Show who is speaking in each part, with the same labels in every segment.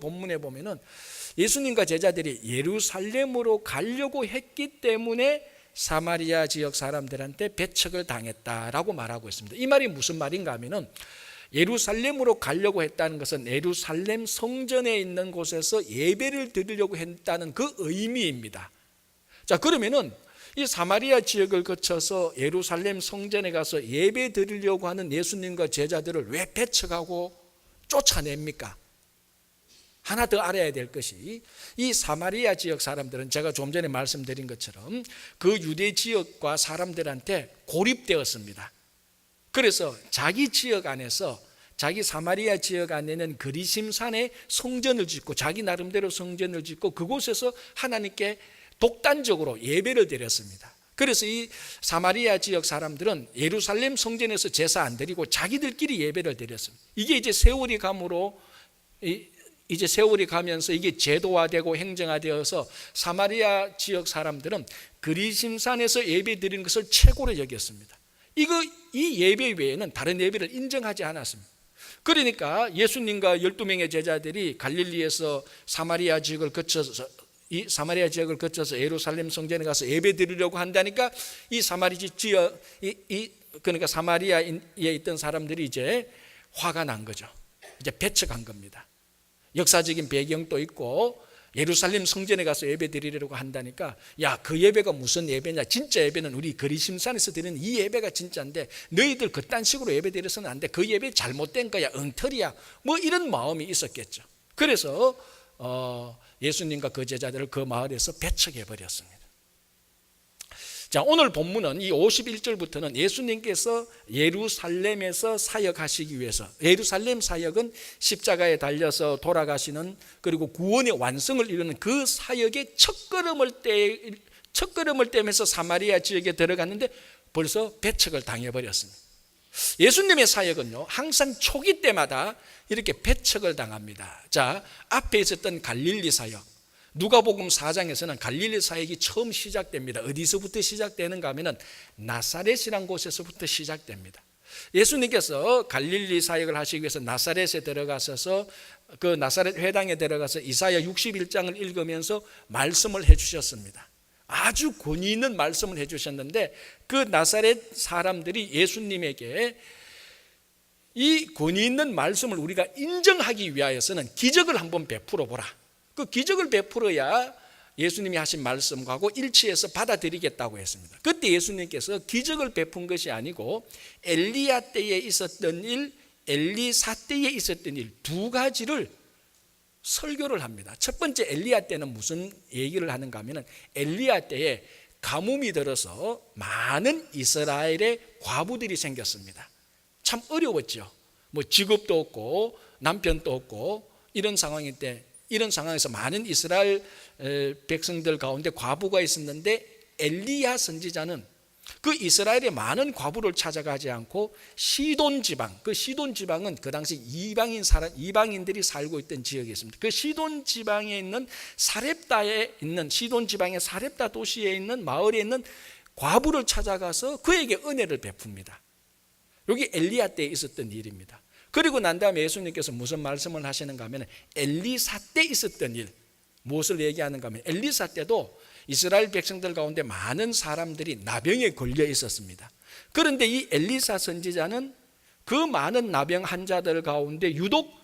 Speaker 1: 본문에 보면은 예수님과 제자들이 예루살렘으로 가려고 했기 때문에 사마리아 지역 사람들한테 배척을 당했다라고 말하고 있습니다. 이 말이 무슨 말인가 하면은 예루살렘으로 가려고 했다는 것은 예루살렘 성전에 있는 곳에서 예배를 드리려고 했다는 그 의미입니다. 자, 그러면은 이 사마리아 지역을 거쳐서 예루살렘 성전에 가서 예배 드리려고 하는 예수님과 제자들을 왜 배척하고 쫓아냅니까? 하나 더 알아야 될 것이 이 사마리아 지역 사람들은 제가 좀 전에 말씀드린 것처럼 그 유대 지역과 사람들한테 고립되었습니다. 그래서 자기 지역 안에서, 자기 사마리아 지역 안에는 그리심산에 성전을 짓고 자기 나름대로 성전을 짓고 그곳에서 하나님께 독단적으로 예배를 드렸습니다. 그래서 이 사마리아 지역 사람들은 예루살렘 성전에서 제사 안 드리고 자기들끼리 예배를 드렸습니다. 이게 이제 세월이 감으로 이제 세월이 가면서 이게 제도화되고 행정화되어서 사마리아 지역 사람들은 그리심산에서 예배 드리는 것을 최고로 여겼습니다. 이 예배 외에는 다른 예배를 인정하지 않았습니다. 그러니까 예수님과 12명의 제자들이 갈릴리에서 사마리아 지역을 거쳐서 예루살렘 성전에 가서 예배 드리려고 한다니까 이 사마리아 지역, 그러니까 사마리아에 있던 사람들이 이제 화가 난 거죠. 이제 배척한 겁니다. 역사적인 배경도 있고 예루살렘 성전에 가서 예배 드리려고 한다니까, 야, 그 예배가 무슨 예배냐, 진짜 예배는 우리 그리심산에서 드리는 이 예배가 진짜인데 너희들 그딴 식으로 예배 드려서는 안 돼, 그 예배 잘못된 거야, 엉터리야, 뭐 이런 마음이 있었겠죠. 그래서 예수님과 그 제자들을 그 마을에서 배척해 버렸습니다. 자, 오늘 본문은 이 51절부터는 예수님께서 예루살렘에서 사역하시기 위해서, 예루살렘 사역은 십자가에 달려서 돌아가시는, 그리고 구원의 완성을 이루는 그 사역의 첫걸음을 떼면서 사마리아 지역에 들어갔는데 벌써 배척을 당해버렸습니다. 예수님의 사역은요, 항상 초기 때마다 이렇게 배척을 당합니다. 자, 앞에 있었던 갈릴리 사역, 누가복음 4장에서는 갈릴리 사역이 처음 시작됩니다. 어디서부터 시작되는가 하면은 나사렛이란 곳에서부터 시작됩니다. 예수님께서 갈릴리 사역을 하시기 위해서 나사렛에 들어가셔서 그 나사렛 회당에 들어가서 이사야 61장을 읽으면서 말씀을 해주셨습니다. 아주 권위 있는 말씀을 해주셨는데 그 나사렛 사람들이 예수님에게 이 권위 있는 말씀을 우리가 인정하기 위하여서는 기적을 한번 베풀어 보라, 그 기적을 베풀어야 예수님이 하신 말씀하고 일치해서 받아들이겠다고 했습니다. 그때 예수님께서 기적을 베푼 것이 아니고 엘리야 때에 있었던 일, 엘리사 때에 있었던 일 두 가지를 설교를 합니다. 첫 번째, 엘리야 때는 무슨 얘기를 하는가 하면 엘리야 때에 가뭄이 들어서 많은 이스라엘의 과부들이 생겼습니다. 참 어려웠죠. 뭐 직업도 없고 남편도 없고 이런 상황에서 많은 이스라엘 백성들 가운데 과부가 있었는데 엘리야 선지자는 그 이스라엘의 많은 과부를 찾아가지 않고 시돈 지방, 그 시돈 지방은 그 당시 이방인들이 살고 있던 지역이 있습니다. 그 시돈 지방에 있는 시돈 지방의 사렙다 도시에 있는 마을에 있는 과부를 찾아가서 그에게 은혜를 베풉니다. 여기 엘리야 때에 있었던 일입니다. 그리고 난 다음에 예수님께서 무슨 말씀을 하시는가 하면 엘리사 때 있었던 일, 무엇을 얘기하는가 하면 엘리사 때도 이스라엘 백성들 가운데 많은 사람들이 나병에 걸려 있었습니다. 그런데 이 엘리사 선지자는 그 많은 나병 환자들 가운데 유독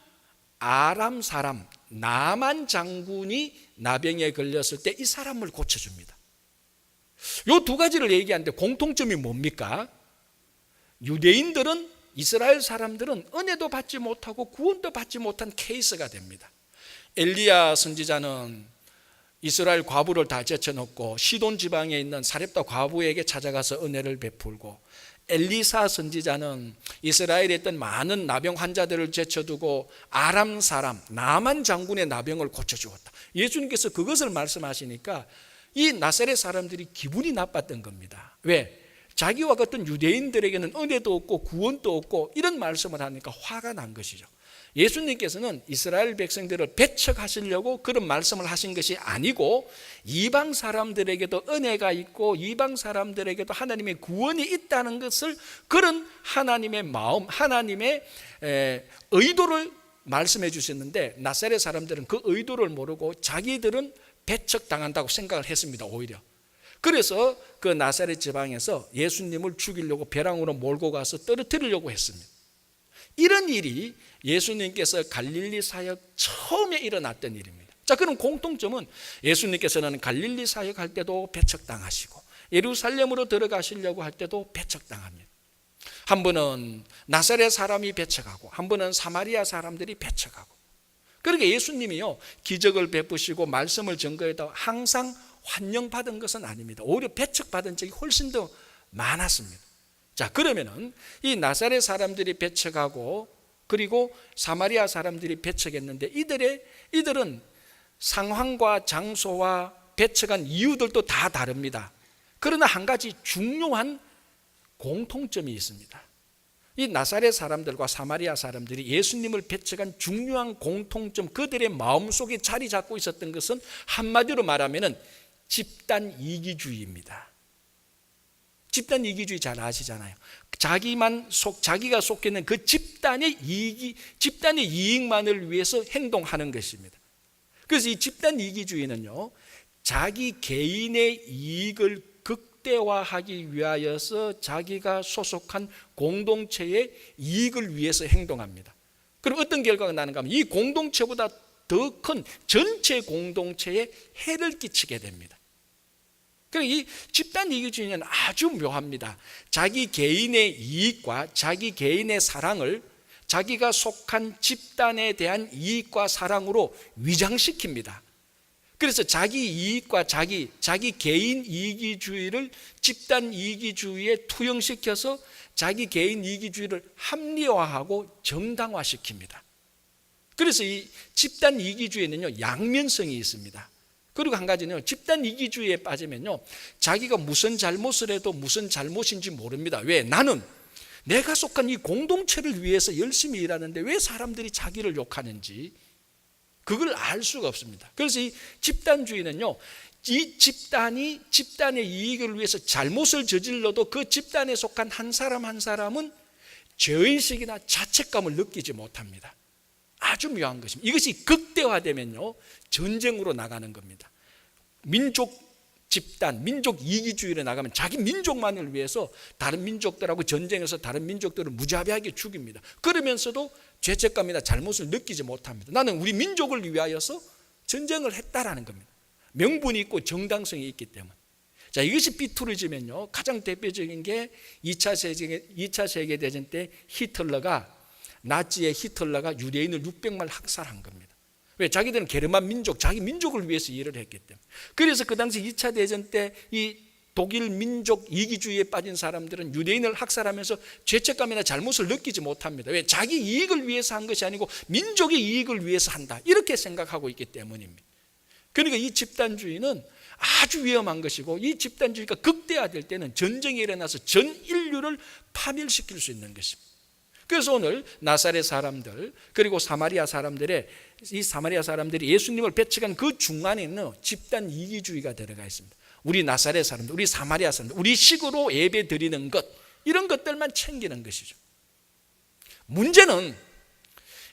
Speaker 1: 아람 사람 나만 장군이 나병에 걸렸을 때 이 사람을 고쳐줍니다. 이 두 가지를 얘기하는데 공통점이 뭡니까? 유대인들은, 이스라엘 사람들은 은혜도 받지 못하고 구원도 받지 못한 케이스가 됩니다. 엘리야 선지자는 이스라엘 과부를 다 제쳐놓고 시돈 지방에 있는 사렙다 과부에게 찾아가서 은혜를 베풀고, 엘리사 선지자는 이스라엘에 있던 많은 나병 환자들을 제쳐두고 아람 사람 나만 장군의 나병을 고쳐주었다. 예수님께서 그것을 말씀하시니까 이 나사렛 사람들이 기분이 나빴던 겁니다. 왜? 자기와 같은 유대인들에게는 은혜도 없고 구원도 없고 이런 말씀을 하니까 화가 난 것이죠. 예수님께서는 이스라엘 백성들을 배척하시려고 그런 말씀을 하신 것이 아니고 이방 사람들에게도 은혜가 있고 이방 사람들에게도 하나님의 구원이 있다는 것을, 그런 하나님의 마음, 하나님의 의도를 말씀해 주셨는데 나사렛 사람들은 그 의도를 모르고 자기들은 배척당한다고 생각을 했습니다. 오히려 그래서 그 나사렛 지방에서 예수님을 죽이려고 벼랑으로 몰고 가서 떨어뜨리려고 했습니다. 이런 일이 예수님께서 갈릴리 사역 처음에 일어났던 일입니다. 자, 그럼 공통점은 예수님께서는 갈릴리 사역할 때도 배척당하시고 예루살렘으로 들어가시려고 할 때도 배척당합니다. 한 번은 나사렛 사람이 배척하고 한 번은 사마리아 사람들이 배척하고, 그러니까 예수님이요 기적을 베푸시고 말씀을 증거해도 항상 환영받은 것은 아닙니다. 오히려 배척받은 적이 훨씬 더 많았습니다. 자, 그러면은 이 나사렛 사람들이 배척하고 그리고 사마리아 사람들이 배척했는데 이들은 상황과 장소와 배척한 이유들도 다 다릅니다. 그러나 한 가지 중요한 공통점이 있습니다. 이 나사렛 사람들과 사마리아 사람들이 예수님을 배척한 중요한 공통점, 그들의 마음속에 자리 잡고 있었던 것은 한마디로 말하면 집단 이기주의입니다. 집단 이기주의 잘 아시잖아요. 자기가 속해 있는 그 집단의 이익만을 위해서 행동하는 것입니다. 그래서 이 집단 이기주의는요, 자기 개인의 이익을 극대화하기 위하여서 자기가 소속한 공동체의 이익을 위해서 행동합니다. 그럼 어떤 결과가 나는가 하면 이 공동체보다 더 큰 전체 공동체에 해를 끼치게 됩니다. 그러니까 이 집단 이기주의는 아주 묘합니다. 자기 개인의 이익과 자기 개인의 사랑을 자기가 속한 집단에 대한 이익과 사랑으로 위장시킵니다. 그래서 자기 이익과 자기 개인 이기주의를 집단 이기주의에 투영시켜서 자기 개인 이기주의를 합리화하고 정당화시킵니다. 그래서 이 집단 이기주의는요, 양면성이 있습니다. 그리고 한 가지는 집단 이기주의에 빠지면요, 자기가 무슨 잘못을 해도 무슨 잘못인지 모릅니다. 왜? 나는 내가 속한 이 공동체를 위해서 열심히 일하는데 왜 사람들이 자기를 욕하는지 그걸 알 수가 없습니다. 그래서 이 집단주의는요, 이 집단의 이익을 위해서 잘못을 저질러도 그 집단에 속한 한 사람은 죄의식이나 자책감을 느끼지 못합니다. 아주 묘한 것입니다. 이것이 극대화되면요, 전쟁으로 나가는 겁니다. 민족 집단, 민족 이기주의로 나가면 자기 민족만을 위해서 다른 민족들하고 전쟁해서 다른 민족들을 무자비하게 죽입니다. 그러면서도 죄책감이나 잘못을 느끼지 못합니다. 나는 우리 민족을 위하여서 전쟁을 했다라는 겁니다. 명분이 있고 정당성이 있기 때문에. 자, 이것이 비투르지면요, 가장 대표적인 게 2차 세계대전 때 나치의 히틀러가 유대인을 600만 학살한 겁니다. 왜? 자기들은 게르만 민족, 자기 민족을 위해서 일을 했기 때문에. 그래서 그 당시 2차 대전 때 이 독일 민족 이기주의에 빠진 사람들은 유대인을 학살하면서 죄책감이나 잘못을 느끼지 못합니다. 왜? 자기 이익을 위해서 한 것이 아니고 민족의 이익을 위해서 한다, 이렇게 생각하고 있기 때문입니다. 그러니까 이 집단주의는 아주 위험한 것이고, 이 집단주의가 극대화될 때는 전쟁이 일어나서 전 인류를 파멸시킬 수 있는 것입니다. 그래서 오늘 나사렛 사람들 그리고 사마리아 사람들이 예수님을 배척한 그 중간에는 집단 이기주의가 들어가 있습니다. 우리 나사렛 사람들, 우리 사마리아 사람들, 우리 식으로 예배 드리는 것, 이런 것들만 챙기는 것이죠. 문제는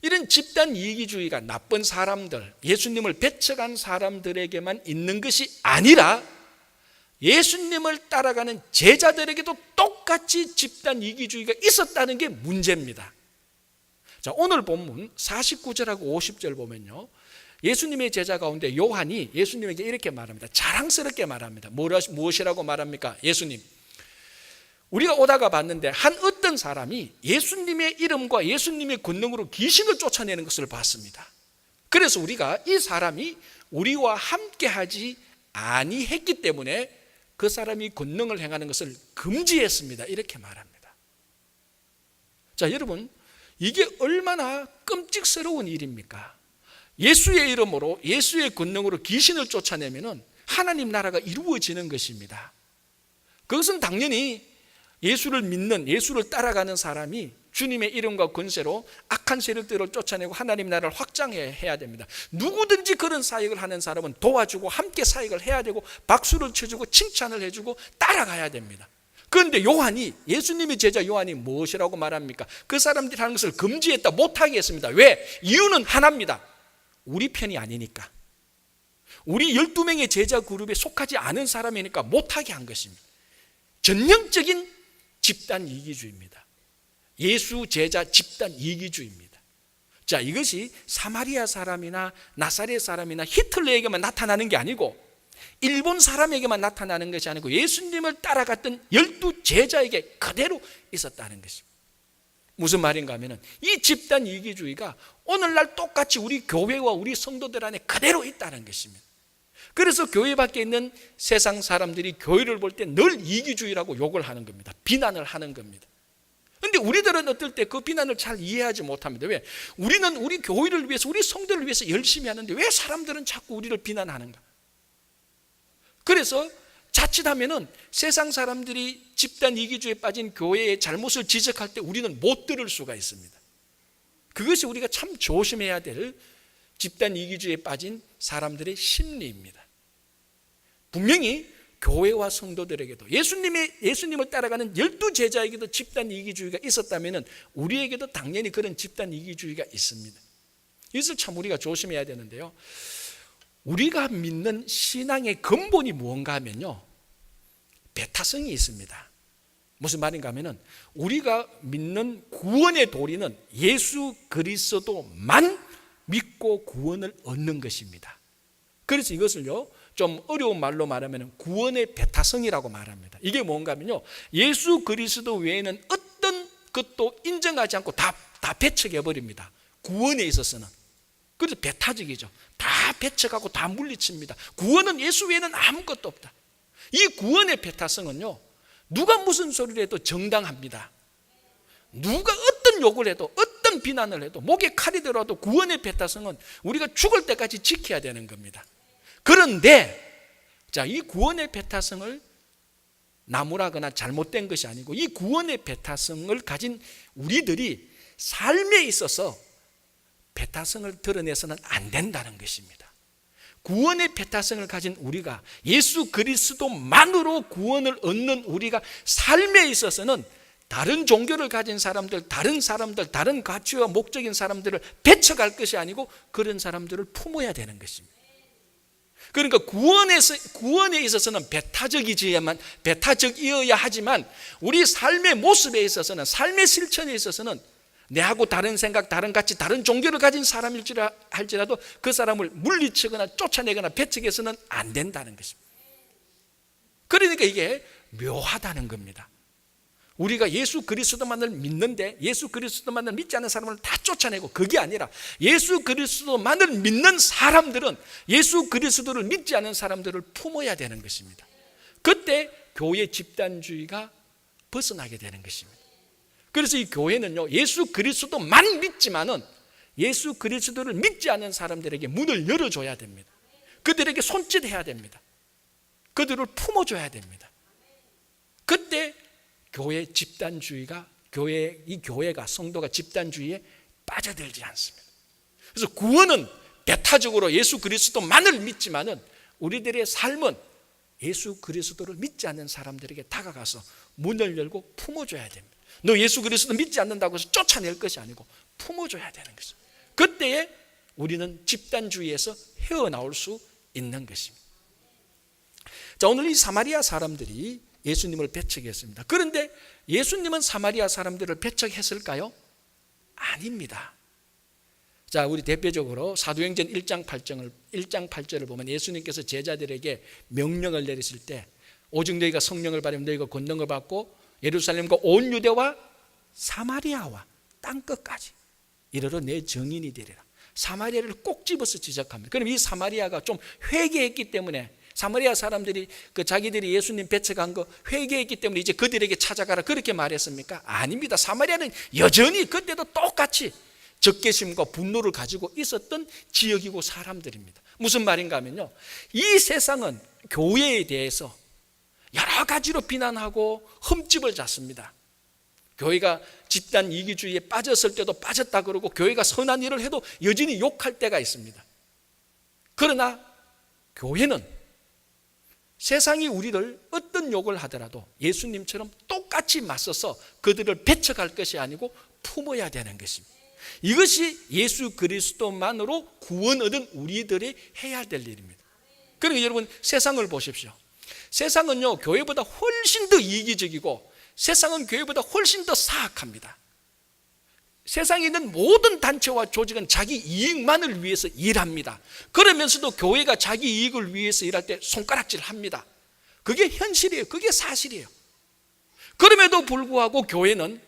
Speaker 1: 이런 집단 이기주의가 나쁜 사람들, 예수님을 배척한 사람들에게만 있는 것이 아니라 예수님을 따라가는 제자들에게도 똑같이 집단 이기주의가 있었다는 게 문제입니다. 자, 오늘 본문 49절하고 50절 보면요, 예수님의 제자 가운데 요한이 예수님에게 이렇게 말합니다. 자랑스럽게 말합니다. 무엇이라고 말합니까? 예수님, 우리가 오다가 봤는데 한 어떤 사람이 예수님의 이름과 예수님의 권능으로 귀신을 쫓아내는 것을 봤습니다. 그래서 우리가 이 사람이 우리와 함께하지 아니했기 때문에 그 사람이 권능을 행하는 것을 금지했습니다. 이렇게 말합니다. 자, 여러분, 이게 얼마나 끔찍스러운 일입니까? 예수의 이름으로, 예수의 권능으로 귀신을 쫓아내면 하나님 나라가 이루어지는 것입니다. 그것은 당연히 예수를 믿는, 예수를 따라가는 사람이 주님의 이름과 권세로 악한 세력들을 쫓아내고 하나님 나라를 확장해야 됩니다. 누구든지 그런 사역을 하는 사람은 도와주고 함께 사역을 해야 되고 박수를 쳐주고 칭찬을 해주고 따라가야 됩니다. 그런데 요한이, 예수님의 제자 요한이 무엇이라고 말합니까? 그 사람들이 하는 것을 금지했다, 못하게 했습니다. 왜? 이유는 하나입니다. 우리 편이 아니니까. 우리 12명의 제자 그룹에 속하지 않은 사람이니까 못하게 한 것입니다. 전형적인 집단 이기주의입니다. 예수 제자 집단 이기주의입니다. 자, 이것이 사마리아 사람이나 나사렛 사람이나 히틀러에게만 나타나는 게 아니고, 일본 사람에게만 나타나는 것이 아니고, 예수님을 따라갔던 12 제자에게 그대로 있었다는 것입니다. 무슨 말인가 하면, 이 집단 이기주의가 오늘날 똑같이 우리 교회와 우리 성도들 안에 그대로 있다는 것입니다. 그래서 교회 밖에 있는 세상 사람들이 교회를 볼 때 늘 이기주의라고 욕을 하는 겁니다. 비난을 하는 겁니다. 그런데 우리들은 어떨 때 그 비난을 잘 이해하지 못합니다. 왜? 우리는 우리 교회를 위해서, 우리 성도를 위해서 열심히 하는데 왜 사람들은 자꾸 우리를 비난하는가? 그래서 자칫하면은 세상 사람들이 집단 이기주의에 빠진 교회의 잘못을 지적할 때 우리는 못 들을 수가 있습니다. 그것이 우리가 참 조심해야 될 집단 이기주의에 빠진 사람들의 심리입니다. 분명히 교회와 성도들에게도, 예수님을 따라가는 12 제자에게도 집단 이기주의가 있었다면 우리에게도 당연히 그런 집단 이기주의가 있습니다. 이것을 참 우리가 조심해야 되는데요, 우리가 믿는 신앙의 근본이 무언가 하면요, 배타성이 있습니다. 무슨 말인가 하면, 우리가 믿는 구원의 도리는 예수 그리스도만 믿고 구원을 얻는 것입니다. 그래서 이것을요, 좀 어려운 말로 말하면 구원의 배타성이라고 말합니다. 이게 뭔가 하면요, 예수 그리스도 외에는 어떤 것도 인정하지 않고 다 배척해버립니다. 구원에 있어서는. 그래서 배타적이죠. 다 배척하고 다 물리칩니다. 구원은 예수 외에는 아무것도 없다. 이 구원의 배타성은요, 누가 무슨 소리를 해도 정당합니다. 누가 어떤 욕을 해도, 어떤 비난을 해도, 목에 칼이 들어와도 구원의 배타성은 우리가 죽을 때까지 지켜야 되는 겁니다. 그런데 자, 이 구원의 배타성을 나무라거나 잘못된 것이 아니고, 이 구원의 배타성을 가진 우리들이 삶에 있어서 배타성을 드러내서는 안 된다는 것입니다. 구원의 배타성을 가진 우리가, 예수 그리스도만으로 구원을 얻는 우리가 삶에 있어서는 다른 종교를 가진 사람들, 다른 사람들, 다른 가치와 목적인 사람들을 배척할 것이 아니고 그런 사람들을 품어야 되는 것입니다. 그러니까 구원에 있어서는 배타적이어야 하지만 우리 삶의 모습에 있어서는, 삶의 실천에 있어서는 내하고 다른 생각, 다른 가치, 다른 종교를 가진 사람일지라도 그 사람을 물리치거나 쫓아내거나 배척해서는 안 된다는 것입니다. 그러니까 이게 묘하다는 겁니다. 우리가 예수 그리스도만을 믿는데 예수 그리스도만을 믿지 않는 사람을 다 쫓아내고, 그게 아니라 예수 그리스도만을 믿는 사람들은 예수 그리스도를 믿지 않는 사람들을 품어야 되는 것입니다. 그때 교회 집단주의가 벗어나게 되는 것입니다. 그래서 이 교회는요, 예수 그리스도만 믿지만은 예수 그리스도를 믿지 않는 사람들에게 문을 열어줘야 됩니다. 그들에게 손짓해야 됩니다. 그들을 품어줘야 됩니다. 그때 교회 집단주의가, 이 교회가, 성도가 집단주의에 빠져들지 않습니다. 그래서 구원은 배타적으로 예수 그리스도만을 믿지만은 우리들의 삶은 예수 그리스도를 믿지 않는 사람들에게 다가가서 문을 열고 품어줘야 됩니다. 너 예수 그리스도 믿지 않는다고 해서 쫓아낼 것이 아니고 품어줘야 되는 것입니다. 그때에 우리는 집단주의에서 헤어나올 수 있는 것입니다. 자, 오늘 이 사마리아 사람들이 예수님을 배척했습니다. 그런데 예수님은 사마리아 사람들을 배척했을까요? 아닙니다. 자, 우리 대표적으로 사도행전 1장 8절을 보면 예수님께서 제자들에게 명령을 내리실 때, 오직 너희가 성령을 받으면 너희가 권능을 받고 예루살렘과 온 유대와 사마리아와 땅끝까지 이르러 내 증인이 되리라. 사마리아를 꼭 집어서 지적합니다. 그럼 이 사마리아가 좀 회개했기 때문에, 사마리아 사람들이 자기들이 예수님 배척한 거 회개했기 때문에 이제 그들에게 찾아가라 그렇게 말했습니까? 아닙니다. 사마리아는 여전히 그때도 똑같이 적개심과 분노를 가지고 있었던 지역이고 사람들입니다. 무슨 말인가 하면요, 이 세상은 교회에 대해서 여러 가지로 비난하고 흠집을 잤습니다. 교회가 집단 이기주의에 빠졌을 때도 빠졌다 그러고, 교회가 선한 일을 해도 여전히 욕할 때가 있습니다. 그러나 교회는 세상이 우리를 어떤 욕을 하더라도 예수님처럼 똑같이 맞서서 그들을 배척할 것이 아니고 품어야 되는 것입니다. 이것이 예수 그리스도만으로 구원 얻은 우리들이 해야 될 일입니다. 그러니까 여러분, 세상을 보십시오. 세상은요, 교회보다 훨씬 더 이기적이고 세상은 교회보다 훨씬 더 사악합니다. 세상에 있는 모든 단체와 조직은 자기 이익만을 위해서 일합니다. 그러면서도 교회가 자기 이익을 위해서 일할 때 손가락질합니다. 그게 현실이에요. 그게 사실이에요. 그럼에도 불구하고 교회는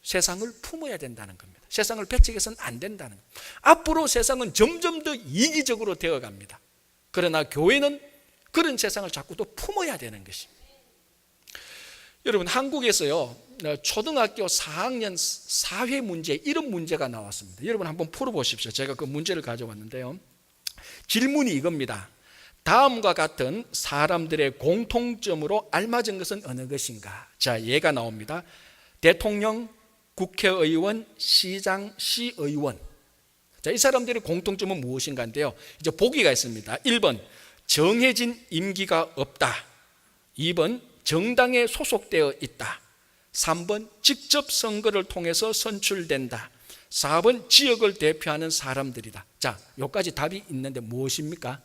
Speaker 1: 세상을 품어야 된다는 겁니다. 세상을 배척해서는 안 된다는 겁니다. 앞으로 세상은 점점 더 이기적으로 되어갑니다. 그러나 교회는 그런 세상을 자꾸 또 품어야 되는 것입니다. 여러분, 한국에서요, 초등학교 4학년 사회 문제, 이런 문제가 나왔습니다. 여러분 한번 풀어보십시오. 제가 그 문제를 가져왔는데요, 질문이 이겁니다. 다음과 같은 사람들의 공통점으로 알맞은 것은 어느 것인가? 자, 예가 나옵니다. 대통령, 국회의원, 시장, 시의원. 자, 이 사람들의 공통점은 무엇인가인데요, 이제 보기가 있습니다. 1번, 정해진 임기가 없다. 2번, 정당에 소속되어 있다. 3번, 직접 선거를 통해서 선출된다. 4번, 지역을 대표하는 사람들이다. 자, 여기까지 답이 있는데 무엇입니까?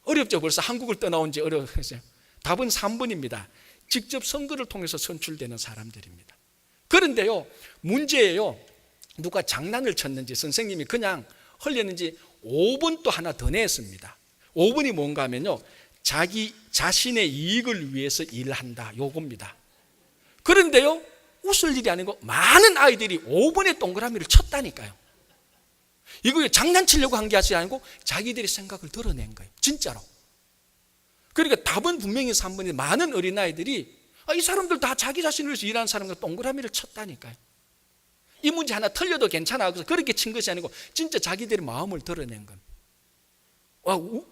Speaker 1: 어렵죠? 벌써 한국을 떠나온 지 어려웠어요. 답은 3번입니다. 직접 선거를 통해서 선출되는 사람들입니다. 그런데요, 문제예요, 누가 장난을 쳤는지 선생님이 그냥 흘렸는지 5번 또 하나 더 냈습니다. 5번이 뭔가 하면요, 자기 자신의 이익을 위해서 일한다, 요겁니다. 그런데요, 웃을 일이 아니고 많은 아이들이 5번의 동그라미를 쳤다니까요. 이거 장난치려고 한 게 아니고 자기들의 생각을 드러낸 거예요, 진짜로. 그러니까 답은 분명히 3번인데 많은 어린아이들이 이 사람들 다 자기 자신을 위해서 일하는 사람과 동그라미를 쳤다니까요. 이 문제 하나 틀려도 괜찮아, 그래서 그렇게 친 것이 아니고 진짜 자기들의 마음을 드러낸 겁니다.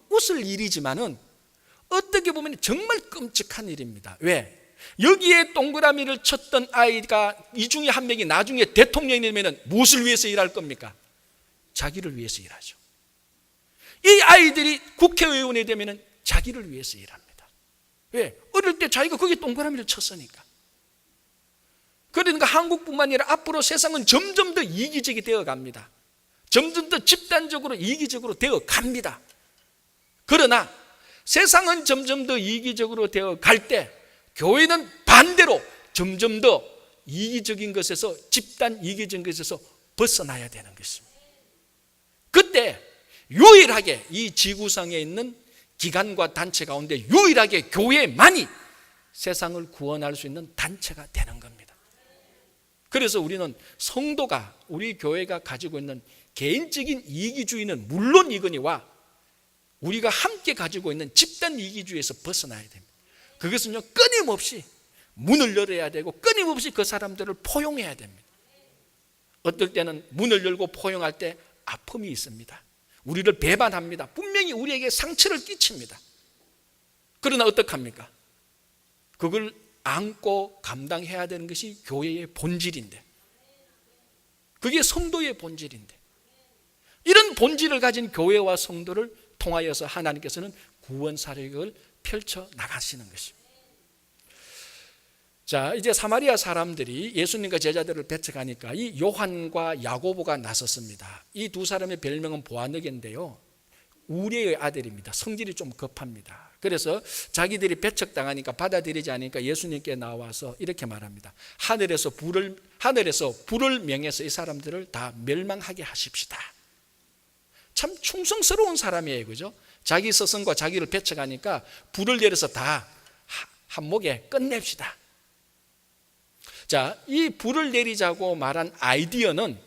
Speaker 1: 웃을 일이지만은 어떻게 보면 정말 끔찍한 일입니다. 왜? 여기에 동그라미를 쳤던 아이가 이 중에 한 명이 나중에 대통령이 되면 무엇을 위해서 일할 겁니까? 자기를 위해서 일하죠. 이 아이들이 국회의원이 되면 자기를 위해서 일합니다. 왜? 어릴 때 자기가 거기에 동그라미를 쳤으니까. 그러니까 한국뿐만 아니라 앞으로 세상은 점점 더 이기적이 되어 갑니다. 점점 더 집단적으로 이기적으로 되어 갑니다. 그러나 세상은 점점 더 이기적으로 되어 갈 때 교회는 반대로 점점 더 이기적인 것에서, 집단 이기적인 것에서 벗어나야 되는 것입니다. 그때 유일하게 이 지구상에 있는 기관과 단체 가운데 유일하게 교회만이 세상을 구원할 수 있는 단체가 되는 겁니다. 그래서 우리는 성도가, 우리 교회가 가지고 있는 개인적인 이기주의는 물론이거니와 우리가 함께 가지고 있는 집단 이기주의에서 벗어나야 됩니다. 그것은요, 끊임없이 문을 열어야 되고 끊임없이 그 사람들을 포용해야 됩니다. 어떨 때는 문을 열고 포용할 때 아픔이 있습니다. 우리를 배반합니다. 분명히 우리에게 상처를 끼칩니다. 그러나 어떡합니까? 그걸 안고 감당해야 되는 것이 교회의 본질인데, 그게 성도의 본질인데, 이런 본질을 가진 교회와 성도를 통하여서 하나님께서는 구원 사역을 펼쳐 나가시는 것입니다. 자, 이제 사마리아 사람들이 예수님과 제자들을 배척하니까 이 요한과 야고보가 나섰습니다. 이 두 사람의 별명은 보아너게인데요, 우리의 아들입니다. 성질이 좀 급합니다. 그래서 자기들이 배척당하니까, 받아들이지 않으니까 예수님께 나와서 이렇게 말합니다. 하늘에서 불을 명해서 이 사람들을 다 멸망하게 하십시다. 참 충성스러운 사람이에요, 그죠? 자기 스승과 자기를 배척하니까 불을 내려서 다 한목에 끝냅시다. 자, 이 불을 내리자고 말한 아이디어는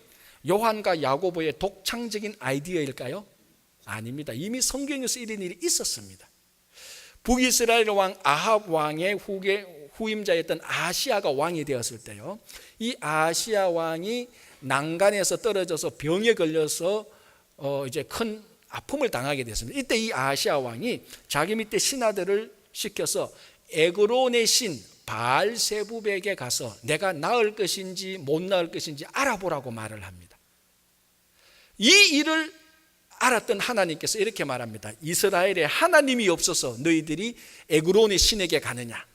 Speaker 1: 요한과 야고보의 독창적인 아이디어일까요? 아닙니다. 이미 성경에서 이런 일이 있었습니다. 북이스라엘 왕 아합 왕의 후임자였던 아시아가 왕이 되었을 때요, 이 아시아 왕이 난간에서 떨어져서 병에 걸려서 이제 큰 아픔을 당하게 됐습니다. 이때 이 아시아 왕이 자기 밑에 신하들을 시켜서 에그론의 신 바알세붑에게 가서 내가 나을 것인지 못 나을 것인지 알아보라고 말을 합니다. 이 일을 알았던 하나님께서 이렇게 말합니다. 이스라엘에 하나님이 없어서 너희들이 에그론의 신에게 가느냐.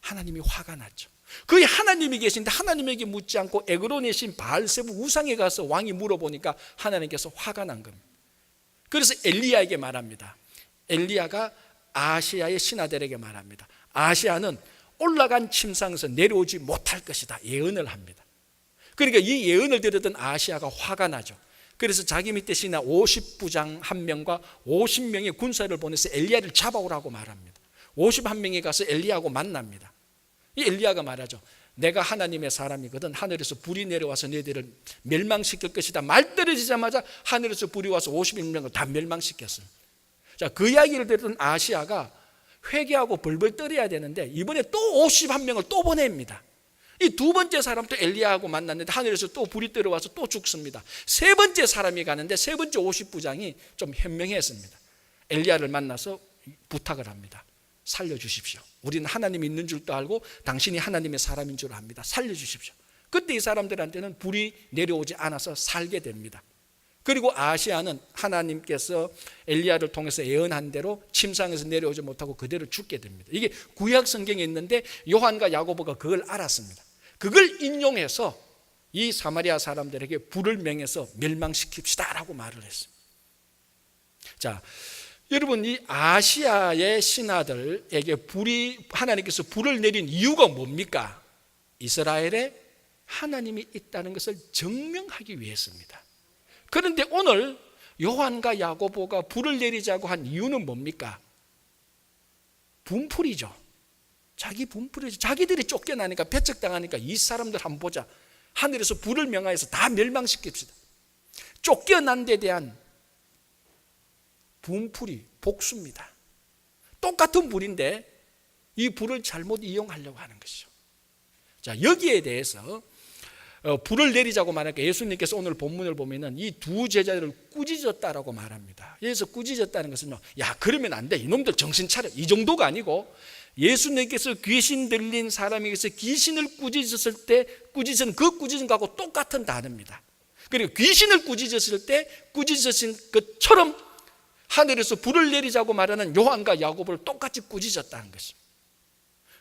Speaker 1: 하나님이 화가 났죠. 거기 하나님이 계신데 하나님에게 묻지 않고 에그론의 신 바알세부 우상에 가서 왕이 물어보니까 하나님께서 화가 난 겁니다. 그래서 엘리야에게 말합니다. 엘리야가 아시아의 신하들에게 말합니다. 아시아는 올라간 침상에서 내려오지 못할 것이다. 예언을 합니다. 그러니까 이 예언을 들었던 아시아가 화가 나죠. 그래서 자기 밑에 신하 50부장 1명과 50명의 군사를 보내서 엘리야를 잡아오라고 말합니다. 51명이 가서 엘리야하고 만납니다. 이 엘리야가 말하죠. 내가 하나님의 사람이거든. 하늘에서 불이 내려와서 너희들을 멸망시킬 것이다. 말 떨어지자마자 하늘에서 불이 와서 51명을 다 멸망시켰어요. 자, 그 이야기를 들었던 아시아가 회개하고 벌벌 떨어야 되는데 이번에 또 51명을 또 보냅니다. 이 두 번째 사람도 엘리야하고 만났는데 하늘에서 또 불이 떨어와서 또 죽습니다. 세 번째 사람이 가는데 세 번째 50부장이 좀 현명했습니다. 엘리야를 만나서 부탁을 합니다. 살려주십시오. 우리는 하나님이 있는 줄도 알고 당신이 하나님의 사람인 줄 압니다. 살려주십시오. 그때 이 사람들한테는 불이 내려오지 않아서 살게 됩니다. 그리고 아시아는 하나님께서 엘리야를 통해서 예언한 대로 침상에서 내려오지 못하고 그대로 죽게 됩니다. 이게 구약 성경에 있는데 요한과 야고보가 그걸 알았습니다. 그걸 인용해서 이 사마리아 사람들에게 불을 명해서 멸망시킵시다 라고 말을 했습니다. 자, 여러분, 이 아시아의 신하들에게 하나님께서 불을 내린 이유가 뭡니까? 이스라엘에 하나님이 있다는 것을 증명하기 위해서입니다. 그런데 오늘 요한과 야고보가 불을 내리자고 한 이유는 뭡니까? 분풀이죠. 자기 분풀이죠. 자기들이 쫓겨나니까, 배척당하니까 이 사람들 한번 보자. 하늘에서 불을 명하여서 다 멸망시킵시다. 쫓겨난 데 대한 분풀이, 복수입니다. 똑같은 불인데 이 불을 잘못 이용하려고 하는 것이죠. 자, 여기에 대해서 불을 내리자고 말하니까 예수님께서 오늘 본문을 보면은 이 두 제자들을 꾸짖었다라고 말합니다. 그래서 꾸짖었다는 것은요, 야, 그러면 안 돼. 이놈들 정신 차려. 이 정도가 아니고 예수님께서 귀신 들린 사람에게서 귀신을 꾸짖었을 때 꾸짖은 그 꾸짖은 거하고 똑같은 단어입니다. 그리고 귀신을 꾸짖었을 때 꾸짖으신 것처럼 하늘에서 불을 내리자고 말하는 요한과 야고보를 똑같이 꾸짖었다는 것입니다.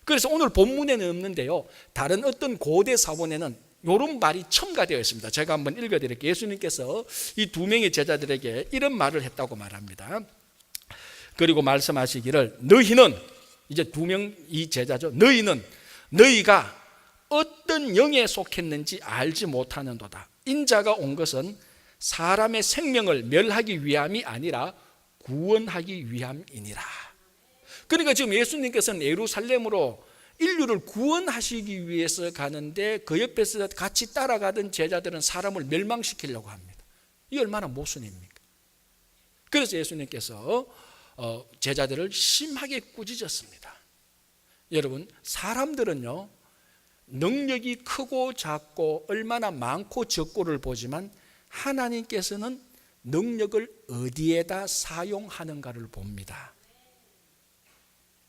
Speaker 1: 그래서 오늘 본문에는 없는데요, 다른 어떤 고대 사본에는 이런 말이 첨가되어 있습니다. 제가 한번 읽어드릴게요. 예수님께서 이 두 명의 제자들에게 이런 말을 했다고 말합니다. 그리고 말씀하시기를, 너희는, 이제 두 명 이 제자죠, 너희는 너희가 어떤 영에 속했는지 알지 못하는도다. 인자가 온 것은 사람의 생명을 멸하기 위함이 아니라 구원하기 위함이니라. 그러니까 지금 예수님께서는 예루살렘으로 인류를 구원하시기 위해서 가는데 그 옆에서 같이 따라가던 제자들은 사람을 멸망시키려고 합니다. 이 얼마나 모순입니까? 그래서 예수님께서 제자들을 심하게 꾸짖었습니다. 여러분, 사람들은요, 능력이 크고 작고 얼마나 많고 적고를 보지만 하나님께서는 능력을 어디에다 사용하는가를 봅니다.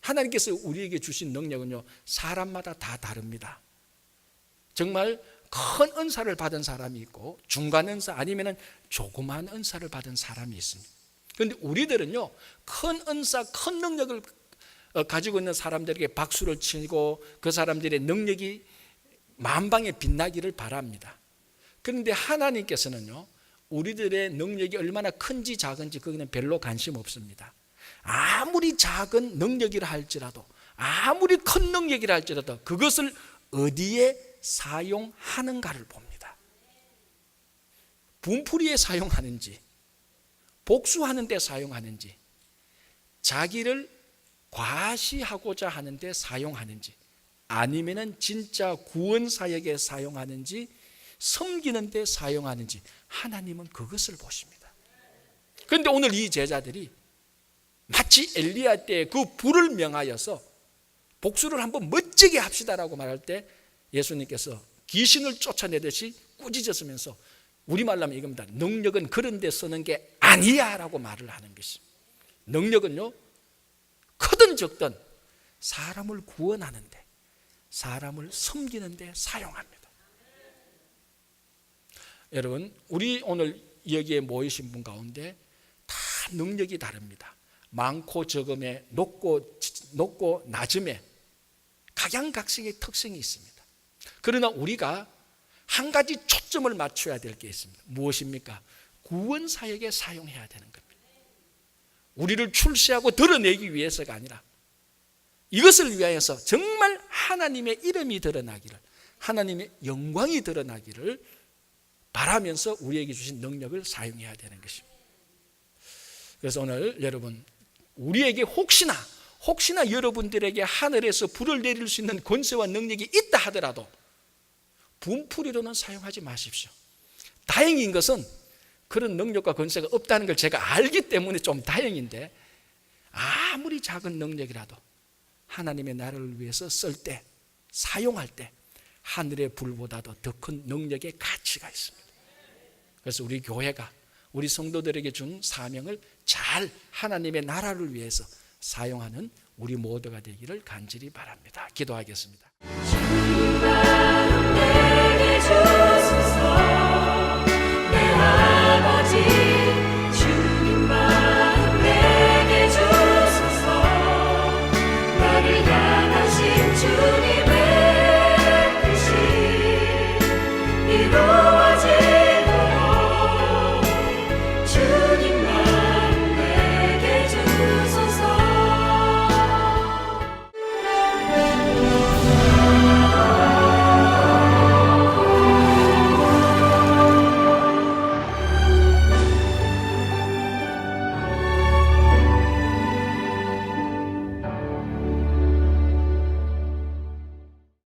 Speaker 1: 하나님께서 우리에게 주신 능력은요, 사람마다 다 다릅니다. 정말 큰 은사를 받은 사람이 있고 중간 은사, 아니면 조그마한 은사를 받은 사람이 있습니다. 그런데 우리들은요, 큰 은사, 큰 능력을 가지고 있는 사람들에게 박수를 치고 그 사람들의 능력이 만방에 빛나기를 바랍니다. 그런데 하나님께서는요, 우리들의 능력이 얼마나 큰지 작은지 거기는 별로 관심 없습니다. 아무리 작은 능력이라 할지라도, 아무리 큰 능력이라 할지라도 그것을 어디에 사용하는가를 봅니다. 분풀이에 사용하는지, 복수하는 데 사용하는지, 자기를 과시하고자 하는 데 사용하는지, 아니면은 진짜 구원 사역에 사용하는지, 섬기는 데 사용하는지, 하나님은 그것을 보십니다. 그런데 오늘 이 제자들이 마치 엘리야 때 그 불을 명하여서 복수를 한번 멋지게 합시다라고 말할 때 예수님께서 귀신을 쫓아내듯이 꾸짖었으면서, 우리말로 하면 이겁니다. 능력은 그런 데 쓰는 게 아니야 라고 말을 하는 것입니다. 능력은요, 크든 적든 사람을 구원하는데, 사람을 섬기는 데 사용합니다. 여러분, 우리 오늘 여기에 모이신 분 가운데 능력이 다릅니다. 많고 적음에 높고 낮음에 각양각색의 특성이 있습니다. 그러나 우리가 한 가지 초점을 맞춰야 될 게 있습니다. 무엇입니까? 구원사역에 사용해야 되는 겁니다. 우리를 출세하고 드러내기 위해서가 아니라 이것을 위하여서 정말 하나님의 이름이 드러나기를, 하나님의 영광이 드러나기를 바라면서 우리에게 주신 능력을 사용해야 되는 것입니다. 그래서 오늘 여러분, 우리에게 혹시나 여러분들에게 하늘에서 불을 내릴 수 있는 권세와 능력이 있다 하더라도 분풀이로는 사용하지 마십시오. 다행인 것은 그런 능력과 권세가 없다는 걸 제가 알기 때문에 좀 다행인데, 아무리 작은 능력이라도 하나님의 나라를 위해서 쓸 때, 사용할 때 하늘의 불보다도 더 큰 능력의 가치가 있습니다. 그래서 우리 교회가 우리 성도들에게 준 사명을 잘 하나님의 나라를 위해서 사용하는 우리 모두가 되기를 간절히 바랍니다. 기도하겠습니다.